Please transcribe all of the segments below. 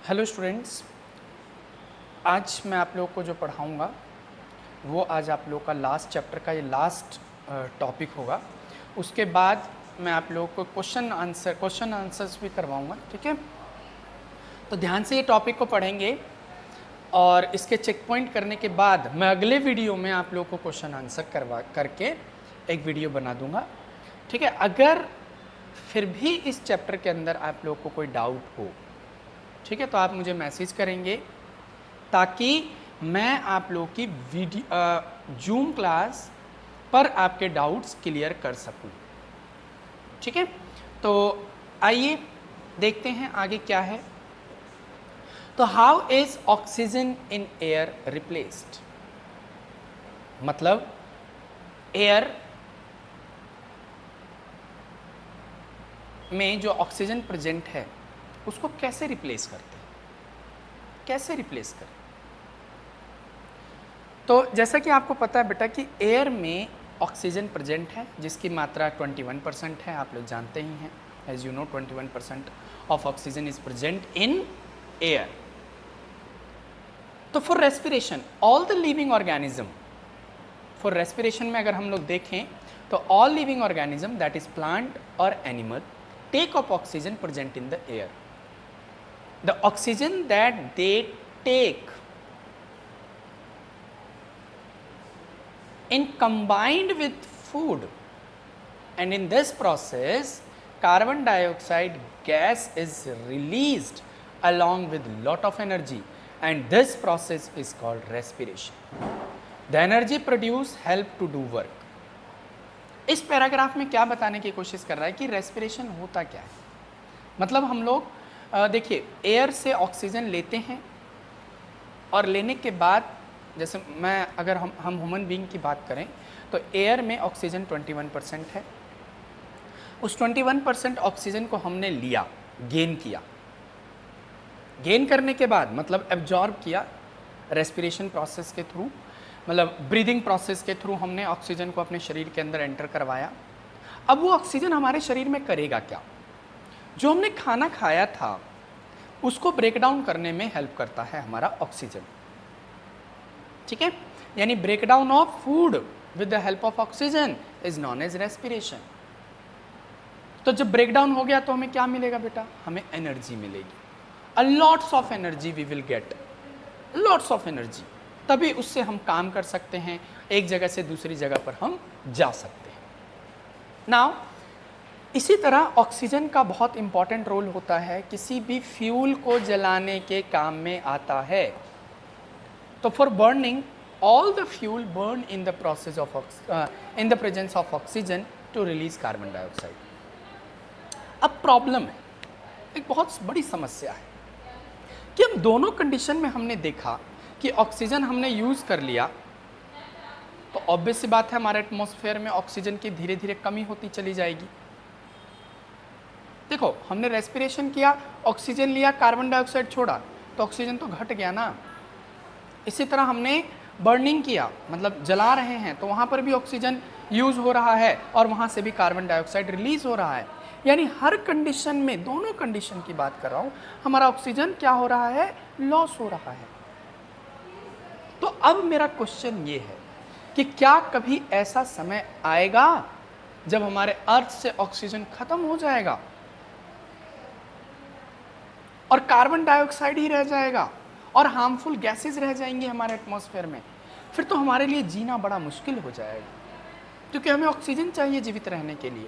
Hello students, आज मैं आप लोग को जो पढ़ाऊँगा वो आज आप लोग का लास्ट चैप्टर का ये लास्ट टॉपिक होगा। उसके बाद मैं आप लोग को क्वेश्चन आंसर्स भी करवाऊँगा, ठीक है। तो ध्यान से ये टॉपिक को पढ़ेंगे और इसके चेक पॉइंट करने के बाद मैं अगले वीडियो में आप लोग को क्वेश्चन आंसर करके एक वीडियो बना दूँगा, ठीक है। अगर फिर भी इस चैप्टर के अंदर आप लोग को कोई डाउट हो, ठीक है, तो आप मुझे मैसेज करेंगे ताकि मैं आप लोग की जूम क्लास पर आपके डाउट्स क्लियर कर सकूं, ठीक है। तो आइए देखते हैं आगे क्या है। तो how is oxygen in air replaced, मतलब एयर में जो ऑक्सीजन प्रेजेंट है उसको कैसे रिप्लेस करते हैं, कैसे रिप्लेस करें। तो जैसा कि आपको पता है बेटा कि एयर में ऑक्सीजन प्रेजेंट है जिसकी मात्रा 21% है, आप लोग जानते ही हैं। As you know 21% of oxygen is present in air. तो for respiration all the living organism, for respiration में अगर हम लोग देखें तो all living organism that is plant और animal take up oxygen present in the air. The oxygen that they take in combined with food, and in this process carbon dioxide gas is released along with lot of energy, and this process is called respiration. The energy produced help to do work. इस paragraph में क्या बताने की कोशिश कर रहा है कि रेस्पिरेशन होता क्या है। मतलब हम लोग देखिए एयर से ऑक्सीजन लेते हैं और लेने के बाद, जैसे अगर हम ह्यूमन बीइंग की बात करें तो एयर में ऑक्सीजन 21% है। उस 21% ऑक्सीजन को हमने लिया, गेन किया। गेन करने के बाद मतलब एब्जॉर्ब किया रेस्पिरेशन प्रोसेस के थ्रू, मतलब ब्रीदिंग प्रोसेस के थ्रू हमने ऑक्सीजन को अपने शरीर के अंदर एंटर करवाया। अब वो ऑक्सीजन हमारे शरीर में करेगा क्या? जो हमने खाना खाया था उसको ब्रेक डाउन करने में हेल्प करता है हमारा ऑक्सीजन, ठीक है। यानी break down of food with the help of oxygen is known as respiration. तो जब ब्रेक डाउन हो गया तो हमें क्या मिलेगा बेटा? हमें एनर्जी मिलेगी। A lots of energy we will get, lots of energy. तभी उससे हम काम कर सकते हैं, एक जगह से दूसरी जगह पर हम जा सकते हैं। नाउ इसी तरह ऑक्सीजन का बहुत इंपॉर्टेंट रोल होता है, किसी भी फ्यूल को जलाने के काम में आता है। तो for burning all the fuel burn in the process of in the presence of oxygen to release carbon dioxide. अब प्रॉब्लम है, एक बहुत बड़ी समस्या है कि हम दोनों कंडीशन में हमने देखा कि ऑक्सीजन हमने यूज कर लिया तो ऑब्वियस सी बात है हमारे एटमॉस्फेयर में ऑक्सीजन की धीरे धीरे कमी होती चली जाएगी। देखो हमने रेस्पिरेशन किया, ऑक्सीजन लिया, कार्बन डाइऑक्साइड छोड़ा तो ऑक्सीजन तो घट गया ना। इसी तरह हमने बर्निंग किया, मतलब जला रहे हैं, तो वहाँ पर भी ऑक्सीजन यूज हो रहा है और वहाँ से भी कार्बन डाइऑक्साइड रिलीज हो रहा है। यानी हर कंडीशन में, दोनों कंडीशन की बात कर रहा हूँ, हमारा ऑक्सीजन क्या हो रहा है? लॉस हो रहा है। तो अब मेरा क्वेश्चन ये है कि क्या कभी ऐसा समय आएगा जब हमारे अर्थ से ऑक्सीजन खत्म हो जाएगा और कार्बन डाइऑक्साइड ही रह जाएगा और हार्मफुल गैसेस रह जाएंगे हमारे एटमॉस्फेयर में? फिर तो हमारे लिए जीना बड़ा मुश्किल हो जाएगा, क्योंकि हमें ऑक्सीजन चाहिए जीवित रहने के लिए।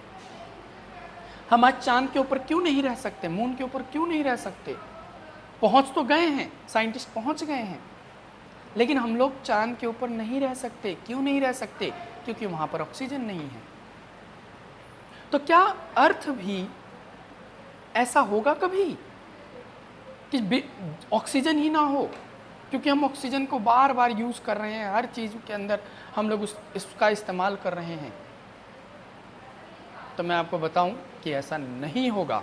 हम आज चांद के ऊपर क्यों नहीं रह सकते? मून के ऊपर क्यों नहीं रह सकते? पहुंच तो गए हैं, साइंटिस्ट पहुंच गए हैं, लेकिन हम लोग चांद के ऊपर नहीं रह सकते। क्यों नहीं रह सकते? क्योंकि वहां पर ऑक्सीजन नहीं है। तो क्या अर्थ भी ऐसा होगा कभी कि ऑक्सीजन ही ना हो? क्योंकि हम ऑक्सीजन को बार बार यूज कर रहे हैं, हर चीज के अंदर हम लोग इसका इस्तेमाल कर रहे हैं। तो मैं आपको बताऊं कि ऐसा नहीं होगा,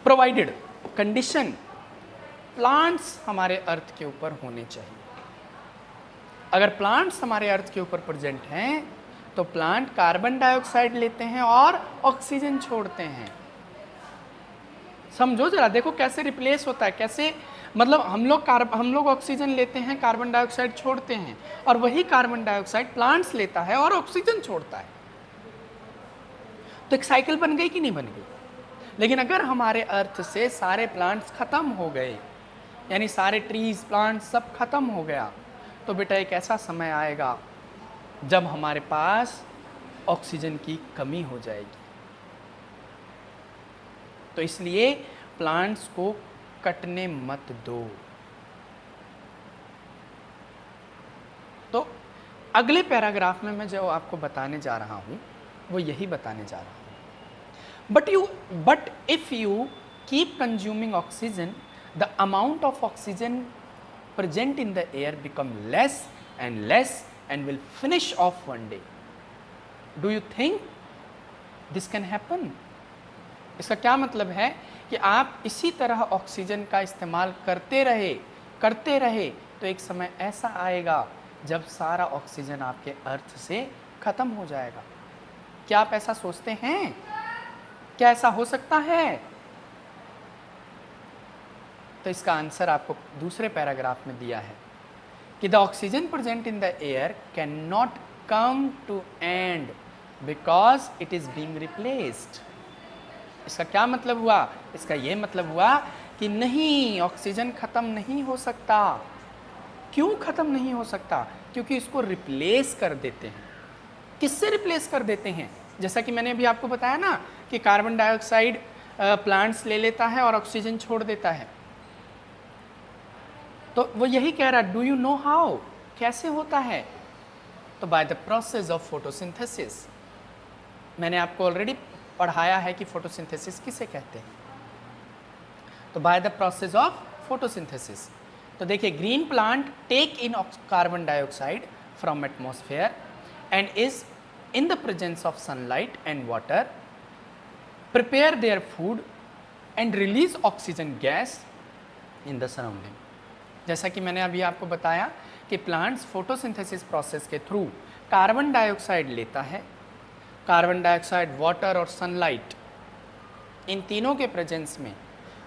प्रोवाइडेड कंडीशन प्लांट्स हमारे अर्थ के ऊपर होने चाहिए। अगर प्लांट्स हमारे अर्थ के ऊपर प्रेजेंट हैं तो प्लांट कार्बन डाइऑक्साइड लेते हैं और ऑक्सीजन छोड़ते हैं। समझो जरा, देखो कैसे रिप्लेस होता है, कैसे मतलब हम लोग ऑक्सीजन लेते हैं, कार्बन डाइऑक्साइड छोड़ते हैं, और वही कार्बन डाइऑक्साइड प्लांट्स लेता है और ऑक्सीजन छोड़ता है। तो एक साइकिल बन गई कि नहीं बन गई? लेकिन अगर हमारे अर्थ से सारे प्लांट्स खत्म हो गए, यानी सारे ट्रीज प्लांट्स सब खत्म हो गया, तो बेटा एक ऐसा समय आएगा जब हमारे पास ऑक्सीजन की कमी हो जाएगी। तो इसलिए प्लांट्स को कटने मत दो। तो अगले पैराग्राफ में मैं जो आपको बताने जा रहा हूं वो यही बताने जा रहा हूं। But if you keep consuming oxygen, the amount of oxygen present in the air become less and less and will finish off one day. Do you think this can happen? इसका क्या मतलब है कि आप इसी तरह ऑक्सीजन का इस्तेमाल करते रहे तो एक समय ऐसा आएगा जब सारा ऑक्सीजन आपके अर्थ से खत्म हो जाएगा। क्या आप ऐसा सोचते हैं? क्या ऐसा हो सकता है? तो इसका आंसर आपको दूसरे पैराग्राफ में दिया है कि the oxygen present in the air can not come to end because it is being replaced. इसका क्या मतलब हुआ? इसका ये मतलब हुआ कि नहीं, ऑक्सीजन खत्म नहीं हो सकता। क्यों खत्म नहीं हो सकता? क्योंकि इसको रिप्लेस कर देते हैं। किससे रिप्लेस कर देते हैं? जैसा कि मैंने अभी आपको बताया ना कि कार्बन डाइऑक्साइड प्लांट्स ले लेता है और ऑक्सीजन छोड़ देता है। तो वो यही कह रहा है, डू यू नो हाउ, कैसे होता है? तो by the process of photosynthesis. मैंने आपको ऑलरेडी पढ़ाया है कि फोटोसिंथेसिस किसे कहते हैं। तो by the process of photosynthesis. तो देखिए, green plant take in carbon dioxide from atmosphere and is in the presence of sunlight and water, prepare their food and release oxygen gas in the surrounding. जैसा कि मैंने अभी आपको बताया कि plants photosynthesis process के थ्रू कार्बन डाइऑक्साइड लेता है, कार्बन डाइऑक्साइड, वाटर और सनलाइट, इन तीनों के प्रेजेंस में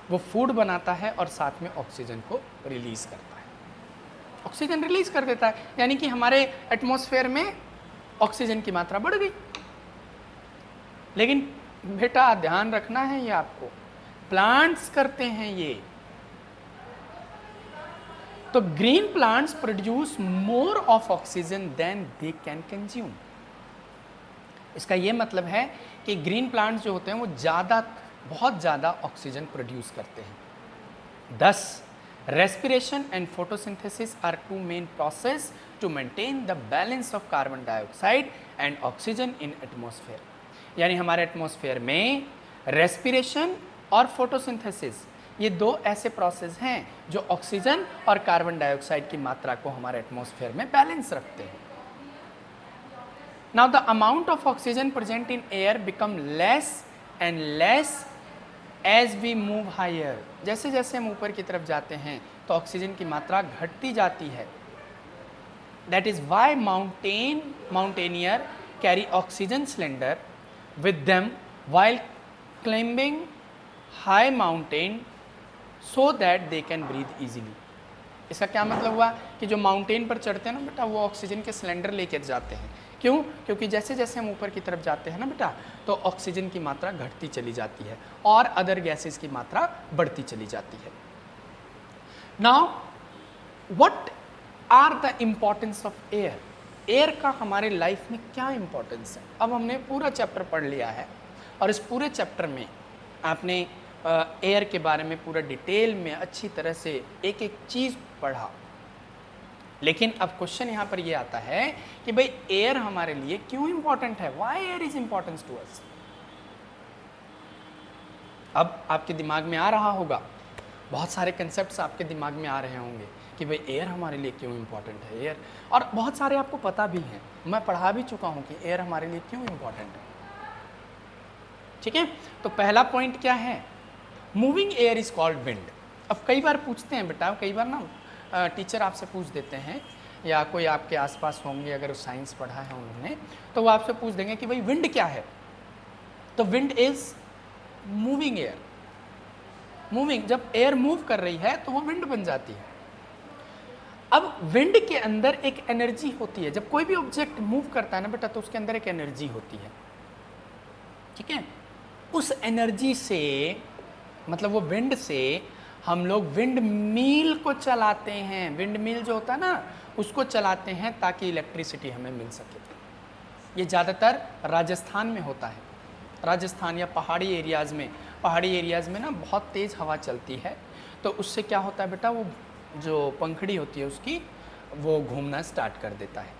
वो फूड बनाता है और साथ में ऑक्सीजन को रिलीज करता है। ऑक्सीजन रिलीज कर देता है, यानी कि हमारे एटमॉस्फेयर में ऑक्सीजन की मात्रा बढ़ गई। लेकिन बेटा ध्यान रखना है, ये आपको प्लांट्स करते हैं ये। तो green plants produce more of oxygen than they can consume. इसका यह मतलब है कि ग्रीन प्लांट्स जो होते हैं वो बहुत ज़्यादा ऑक्सीजन प्रोड्यूस करते हैं। Thus, respiration and photosynthesis are two main process to maintain the balance of carbon dioxide and oxygen in atmosphere. यानी हमारे एटमॉस्फेयर में रेस्पिरेशन और फोटोसिंथेसिस, ये दो ऐसे प्रोसेस हैं जो ऑक्सीजन और कार्बन डाइऑक्साइड की मात्रा को हमारे एटमॉस्फेयर में बैलेंस रखते हैं। Now the amount of oxygen present in air become less and less as we move higher. जैसे जैसे हम ऊपर की तरफ जाते हैं तो ऑक्सीजन की मात्रा घटती जाती है। That is why mountaineer carry oxygen cylinder with them while climbing high mountain so that they can breathe easily। इसका क्या मतलब हुआ कि जो माउंटेन पर चढ़ते हैं ना बेटा, वो ऑक्सीजन के सिलेंडर लेकर जाते हैं। क्यों? क्योंकि जैसे जैसे हम ऊपर की तरफ जाते हैं ना बेटा, तो ऑक्सीजन की मात्रा घटती चली जाती है और अदर गैसेस की मात्रा बढ़ती चली जाती है। Now what are the importance of air? Air का हमारे लाइफ में क्या इम्पोर्टेंस है? अब हमने पूरा चैप्टर पढ़ लिया है और इस पूरे चैप्टर में आपने एयर के बारे में पूरा डिटेल में अच्छी तरह से एक एक चीज़ पढ़ा। लेकिन अब क्वेश्चन यहाँ पर ये आता है कि भाई एयर हमारे लिए क्यों इम्पोर्टेंट है? Why air is important to us? अब आपके दिमाग में आ रहा होगा, बहुत सारे कंसेप्ट्स आपके दिमाग में आ रहे होंगे कि भाई एयर हमारे लिए क्यों इम्पोर्टेंट है। एयर, और बहुत सारे आपको पता भी हैं, मैं पढ़ा भी चुका हूँ कि एयर हमारे लिए क्यों इम्पोर्टेंट है। ठीक है, तो पहला पॉइंट क्या है? Moving air is called wind. अब कई बार पूछते हैं बेटा, कई बार ना टीचर आपसे पूछ देते हैं या कोई आपके आसपास होंगे, अगर साइंस पढ़ा है उन्होंने, तो वो आपसे पूछ देंगे कि भाई विंड क्या है? तो wind is moving air. Moving, जब एयर मूव कर रही है तो वो विंड बन जाती है। अब विंड के अंदर एक एनर्जी होती है, जब कोई भी ऑब्जेक्ट मूव करता है ना बेटा तो उसके अंदर एक एनर्जी होती है, ठीक है। उस एनर्जी से, मतलब वो विंड से हम लोग विंड मिल को चलाते हैं। विंड मिल जो होता है ना उसको चलाते हैं ताकि इलेक्ट्रिसिटी हमें मिल सके। ये ज़्यादातर राजस्थान में होता है, राजस्थान या पहाड़ी एरियाज़ में ना बहुत तेज़ हवा चलती है, तो उससे क्या होता है बेटा, वो जो पंखड़ी होती है उसकी वो घूमना स्टार्ट कर देता है।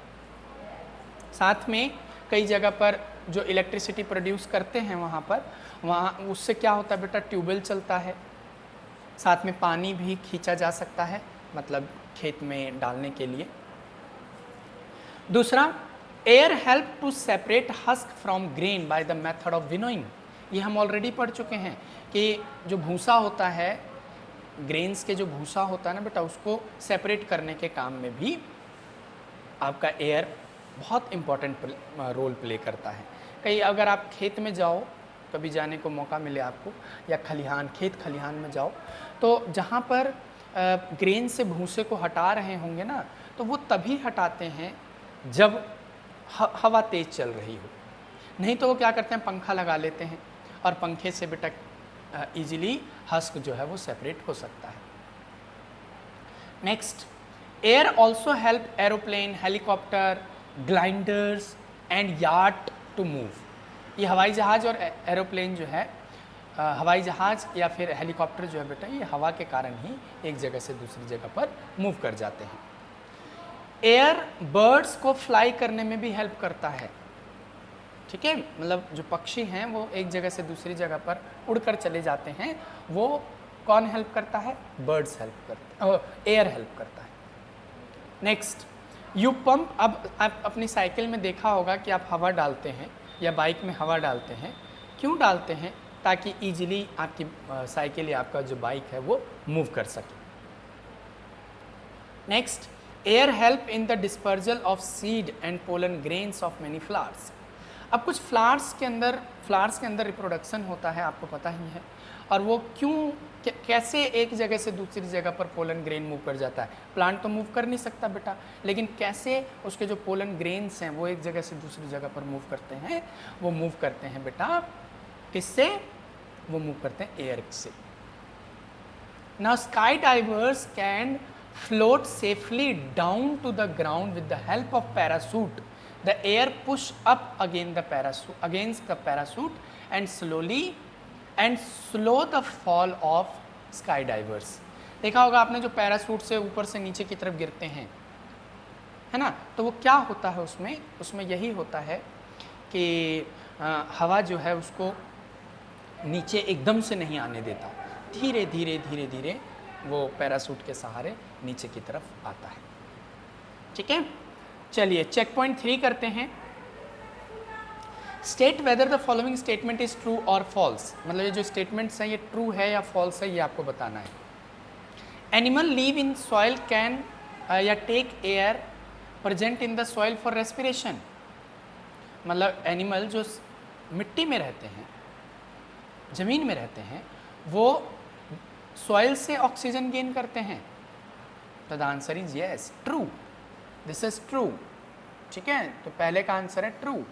साथ में कई जगह पर जो इलेक्ट्रिसिटी प्रोड्यूस करते हैं वहाँ उससे क्या होता है बेटा, ट्यूबवेल चलता है, साथ में पानी भी खींचा जा सकता है, मतलब खेत में डालने के लिए। दूसरा, air help to separate husk from grain by the method of winnowing. ये हम ऑलरेडी पढ़ चुके हैं कि जो भूसा होता है, ग्रेन्स के जो भूसा होता है ना बेटा, उसको सेपरेट करने के काम में भी आपका एयर बहुत इम्पॉर्टेंट रोल प्ले करता है। कहीं अगर आप खेत में जाओ, कभी जाने को मौका मिले आपको, या खेत खलिहान में जाओ, तो जहाँ पर ग्रेन से भूसे को हटा रहे होंगे ना, तो वो तभी हटाते हैं जब हवा तेज़ चल रही हो, नहीं तो वो क्या करते हैं, पंखा लगा लेते हैं और पंखे से बेटा इजीली हस्क जो है वो सेपरेट हो सकता है। Next, air also help aeroplane, helicopter, gliders and yacht to move. ये हवाई जहाज़ और एरोप्लेन जो है, हवाई जहाज़ या फिर हेलीकॉप्टर जो है बेटा, ये हवा के कारण ही एक जगह से दूसरी जगह पर मूव कर जाते हैं। एयर बर्ड्स को फ्लाई करने में भी हेल्प करता है, ठीक है, मतलब जो पक्षी हैं वो एक जगह से दूसरी जगह पर उड़कर चले जाते हैं, वो कौन हेल्प करता है, बर्ड्स हेल्प करते हैं, एयर हेल्प करता है। Next, you pump. अब आप अपनी साइकिल में देखा होगा कि आप हवा डालते हैं या बाइक में हवा डालते हैं, क्यों डालते हैं, ताकि इजीली आपकी साइकिल या आपका जो बाइक है वो मूव कर सके। Next, air help in the dispersal of seed and pollen grains of many flowers. अब कुछ फ्लावर्स के अंदर रिप्रोडक्शन होता है, आपको पता ही है, और वो कैसे एक जगह से दूसरी जगह पर पोलन ग्रेन मूव कर जाता है। प्लांट तो मूव कर नहीं सकता बेटा, लेकिन कैसे उसके जो पोलन ग्रेन्स हैं वो एक जगह से दूसरी जगह पर मूव करते हैं, वो मूव करते हैं बेटा किससे, वो मूव करते हैं एयर से। Now sky divers can float safely down to the ground with the help of parachute. The air push up against the parachute and slow the fall of skydivers. देखा होगा आपने, जो पैराशूट से ऊपर से नीचे की तरफ गिरते हैं, है ना, तो वो क्या होता है उसमें यही होता है कि हवा जो है उसको नीचे एकदम से नहीं आने देता, धीरे धीरे वो पैराशूट के सहारे नीचे की तरफ आता है, ठीक है। चलिए चेक पॉइंट 3 करते हैं। State whether the following statement is true और फॉल्स। मतलब ये जो स्टेटमेंट्स हैं ये ट्रू है या फॉल्स है, ये आपको बताना है। Animal live in soil can या take air present in the soil for respiration. मतलब एनिमल जो मिट्टी में रहते हैं, ज़मीन में रहते हैं, वो सॉइल से ऑक्सीजन गेन करते हैं। तो the answer is yes, true, this is true, ठीक है, तो पहले का आंसर है true.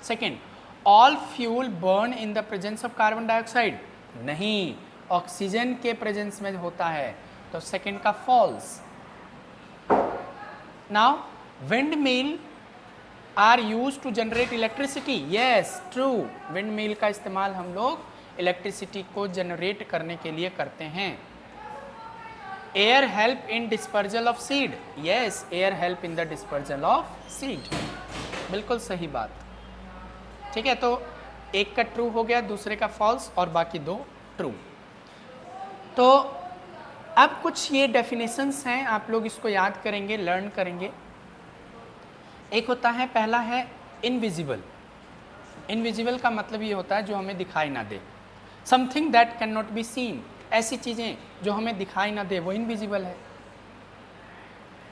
Second, all fuel burn in the presence of carbon dioxide. नहीं, ऑक्सीजन के प्रेजेंस में होता है, तो सेकेंड का false. Now windmill are use to generate electricity. Yes, true, windmill का इस्तेमाल हम लोग इलेक्ट्रिसिटी को जनरेट करने के लिए करते हैं। Air help in dispersal of seed. Yes, air help in the dispersal of seed, बिल्कुल सही बात, ठीक है। तो एक का ट्रू हो गया, दूसरे का फॉल्स, और बाकी 2 ट्रू। तो अब कुछ ये डेफिनेशंस हैं, आप लोग इसको याद करेंगे, लर्न करेंगे। एक होता है, पहला है इनविजिबल। इनविजिबल का मतलब ये होता है जो हमें दिखाई ना दे, something that can not be seen. ऐसी चीज़ें जो हमें दिखाई ना दे वो इनविजिबल है।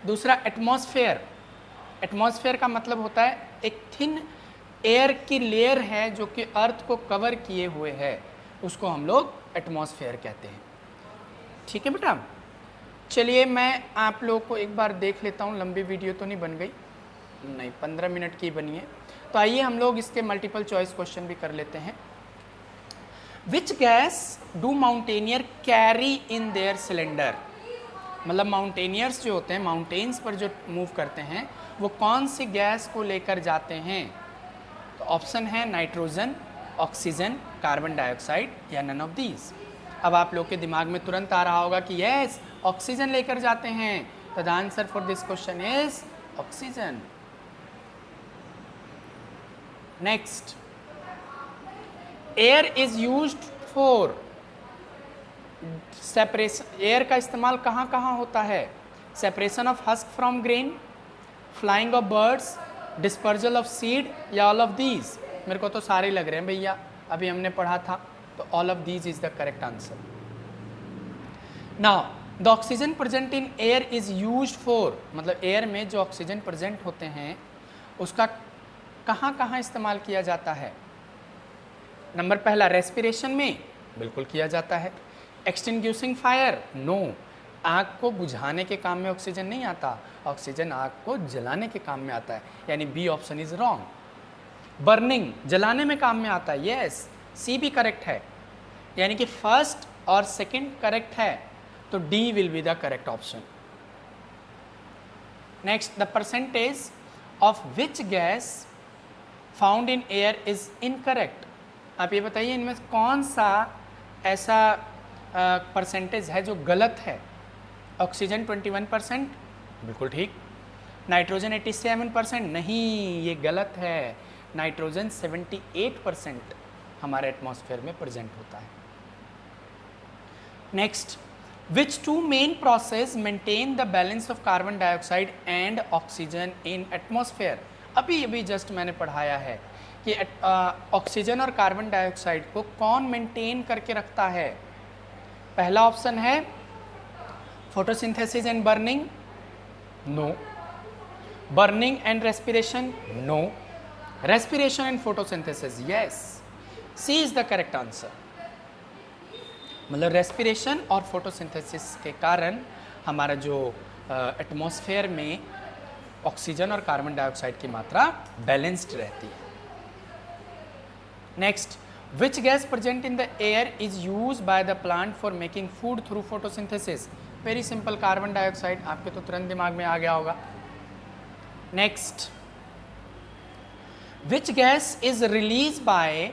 दूसरा एटमॉस्फेयर। एटमॉस्फेयर का मतलब होता है एक थिन एयर की लेयर है जो कि अर्थ को कवर किए हुए है, उसको हम लोग एटमॉस्फेयर कहते हैं। ठीक है बेटा, चलिए मैं आप लोगों को एक बार देख लेता हूँ, लंबी वीडियो तो नहीं बन गई, नहीं 15 मिनट की बनी है। तो आइए हम लोग इसके मल्टीपल चॉइस क्वेश्चन भी कर लेते हैं। Which gas do mountaineer carry in their cylinder, मतलब माउंटेनियर्स जो होते हैं, माउंटेन्स पर जो मूव करते हैं, वो कौन सी गैस को लेकर जाते हैं? तो ऑप्शन है नाइट्रोजन, ऑक्सीजन, कार्बन डाइऑक्साइड या नन ऑफ दीज। अब आप लोग के दिमाग में तुरंत आ रहा होगा कि यस ऑक्सीजन लेकर जाते हैं, तो the answer for this question is oxygen. Next, air is used for separation, air का इस्तेमाल कहाँ कहाँ होता है? Separation of husk from grain, flying of birds, dispersal of seed या ऑल ऑफ दीज? मेरे को तो सारे लग रहे हैं भैया, अभी हमने पढ़ा था, तो all of these is the correct answer. Now the oxygen present in air is used for, मतलब एयर में जो ऑक्सीजन प्रेजेंट होते हैं उसका कहाँ कहाँ इस्तेमाल किया जाता है? नंबर पहला, रेस्पिरेशन में बिल्कुल किया जाता है। एक्सटिंग्विशिंग फायर, नो, आग को बुझाने के काम में ऑक्सीजन नहीं आता, ऑक्सीजन आग को जलाने के काम में आता है, यानी B option is wrong. Burning, जलाने में काम में आता है, यस, सी भी करेक्ट है, यानी कि फर्स्ट और सेकंड करेक्ट है, तो D will be the correct option. Next, the percentage of which gas found in air is incorrect. आप ये बताइए इनमें कौन सा ऐसा परसेंटेज है जो गलत है? ऑक्सीजन 21%, बिल्कुल ठीक। नाइट्रोजन 87%, नहीं, ये गलत है। नाइट्रोजन 78% हमारे एटमॉस्फेयर में प्रेजेंट होता है। Next, which two main process maintain the balance of carbon dioxide and oxygen in atmosphere? अभी अभी जस्ट मैंने पढ़ाया है कि ऑक्सीजन और कार्बन डाइऑक्साइड को कौन मेंटेन करके रखता है? पहला ऑप्शन है photosynthesis and burning, no. Burning and respiration, no. Respiration and photosynthesis, yes, C is the correct answer. मतलब रेस्पिरेशन और फोटोसिंथेसिस के कारण हमारा जो एटमॉस्फेयर में ऑक्सीजन और कार्बन डाइऑक्साइड की मात्रा बैलेंस्ड रहती है। Next, which gas present in the air is used by the plant for making food through photosynthesis? Very simple, carbon dioxide, आपके तो तुरंत दिमाग में आ गया होगा। Next, which gas is released by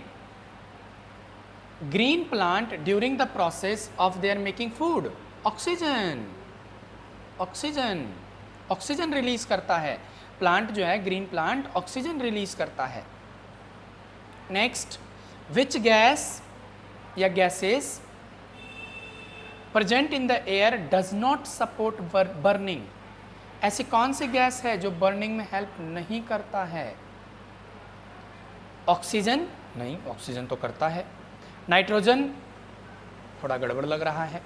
green plant during the process of their making food? Oxygen, oxygen, oxygen release करता है plant जो है, ग्रीन प्लांट ऑक्सीजन रिलीज करता है। नेक्स्ट, विच गैस या gases present in the air does not support burning? ऐसी कौन सी gas है जो बर्निंग में हेल्प नहीं करता है? ऑक्सीजन, नहीं, ऑक्सीजन तो करता है। नाइट्रोजन, थोड़ा गड़बड़ लग रहा है।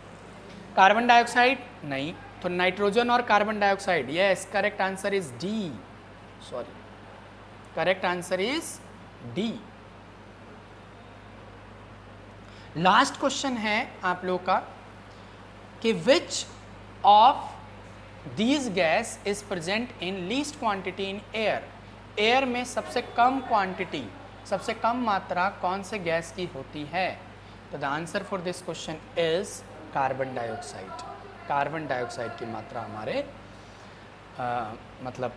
कार्बन डाइऑक्साइड, नहीं, तो नाइट्रोजन और carbon dioxide, yes, correct answer is D, sorry, correct answer is D. Last question है आप लोगों का कि which of these gas is present in least quantity in air? Air में सबसे कम क्वांटिटी, सबसे कम मात्रा कौन से गैस की होती है? तो the answer for this question is carbon dioxide. Carbon dioxide की मात्रा हमारे मतलब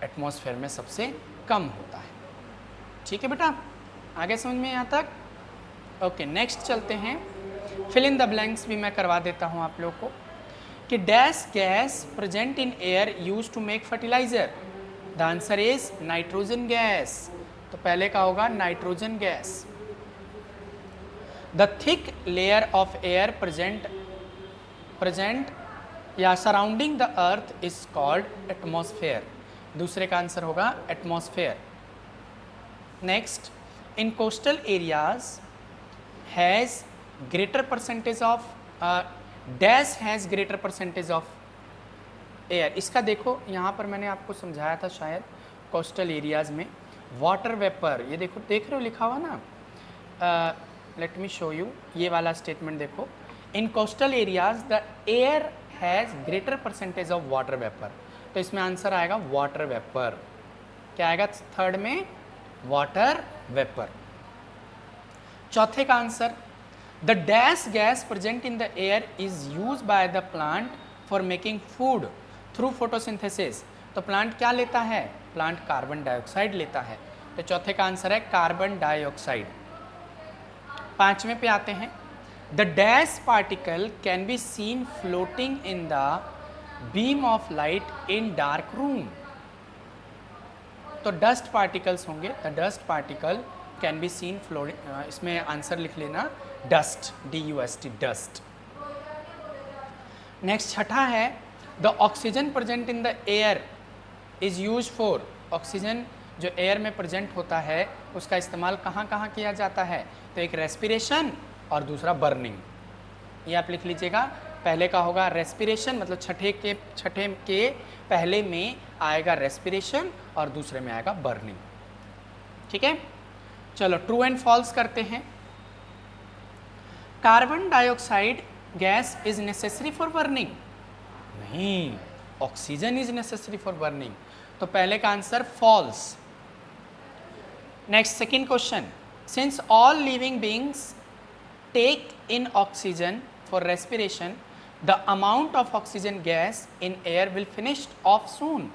एटमॉस्फेयर में सबसे कम होता है। ठीक है बेटा, आगे समझ में यहाँ तक? ओके, नेक्स्ट चलते हैं। फिल इन द ब्लैंक्स भी मैं करवा देता हूँ आप लोग को कि dash gas present in air use to make fertiliser? The answer is nitrogen gas. तो पहले का होगा nitrogen gas. The thick layer of air present या surrounding the earth is called atmosphere. दूसरे का आंसर होगा atmosphere. Next, in coastal areas has greater percentage of dash has greater percentage of air. इसका देखो यहाँ पर मैंने आपको समझाया था शायद, कोस्टल एरियाज में वाटर वेपर, ये देखो, देख रहे हो लिखा हुआ ना, लेट मी शो यू, ये वाला स्टेटमेंट देखो, इन coastal areas the air has greater percentage of water vapour, तो इसमें आंसर आएगा वाटर वेपर। क्या आएगा थर्ड में? Water vapour. चौथे का answer, the dash gas present in the air is use by the plant for making food through photosynthesis, तो plant क्या लेता है? प्लांट कार्बन डाइऑक्साइड लेता है, तो चौथे का आंसर है कार्बन डाइऑक्साइड। पांचवें पे आते हैं, the dash particle can be seen floating in the beam of light in dark room, तो डस्ट पार्टिकल्स होंगे, the dust particle can be seen floating, इसमें आंसर लिख लेना डस्ट, DUST, डस्ट। नेक्स्ट छठा है, the oxygen present in the air is use for, oxygen जो air में present होता है उसका इस्तेमाल कहाँ कहाँ किया जाता है? तो एक रेस्पिरेशन और दूसरा बर्निंग, ये आप लिख लीजिएगा। पहले का होगा रेस्पिरेशन, मतलब छठे के पहले में आएगा रेस्पिरेशन और दूसरे में आएगा बर्निंग। ठीक है, चलो ट्रू एंड फॉल्स करते हैं। Carbon dioxide gas is necessary for burning, नहीं, oxygen is necessary for burning, तो पहले का answer false. Next second question, since all living beings take in oxygen for respiration the amount of oxygen gas in air will finish off soon,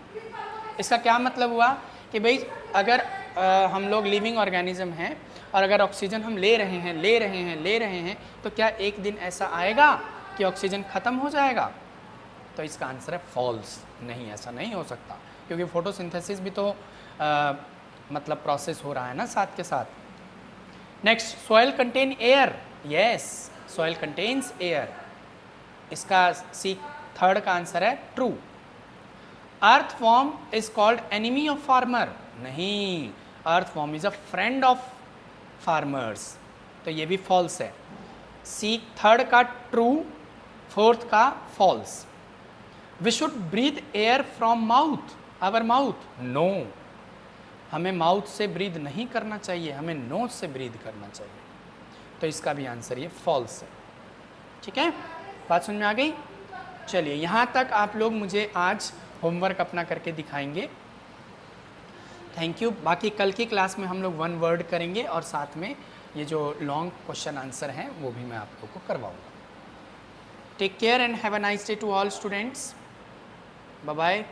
इसका क्या मतलब हुआ कि भाई अगर हम लोग लिविंग ऑर्गेनिज्म हैं और अगर ऑक्सीजन हम ले रहे हैं तो क्या एक दिन ऐसा आएगा कि ऑक्सीजन ख़त्म हो जाएगा? तो इसका आंसर है फॉल्स, नहीं, ऐसा नहीं हो सकता, क्योंकि फोटोसिंथेसिस भी तो मतलब प्रोसेस हो रहा है ना साथ के साथ। Next, soil contain air, yes, soil contains air, इसका सी थर्ड का आंसर है true. Earthworm is called enemy of farmer, नहीं, earthworm is a friend of farmers, तो ये भी फॉल्स है। सी थर्ड का ट्रू, फोर्थ का false. We should breathe air from mouth, our mouth, no, हमें माउथ से ब्रीथ नहीं करना चाहिए, हमें नोज से ब्रीथ करना चाहिए, तो इसका भी आंसर ये फॉल्स है। ठीक है, बात समझ में आ गई? चलिए यहाँ तक आप लोग मुझे आज होमवर्क अपना करके दिखाएंगे। Thank you. बाकी कल की क्लास में हम लोग वन वर्ड करेंगे और साथ में ये जो लॉन्ग क्वेश्चन आंसर हैं वो भी मैं आप लोग को करवाऊँगा। Take care and have a nice day to all students. Bye bye.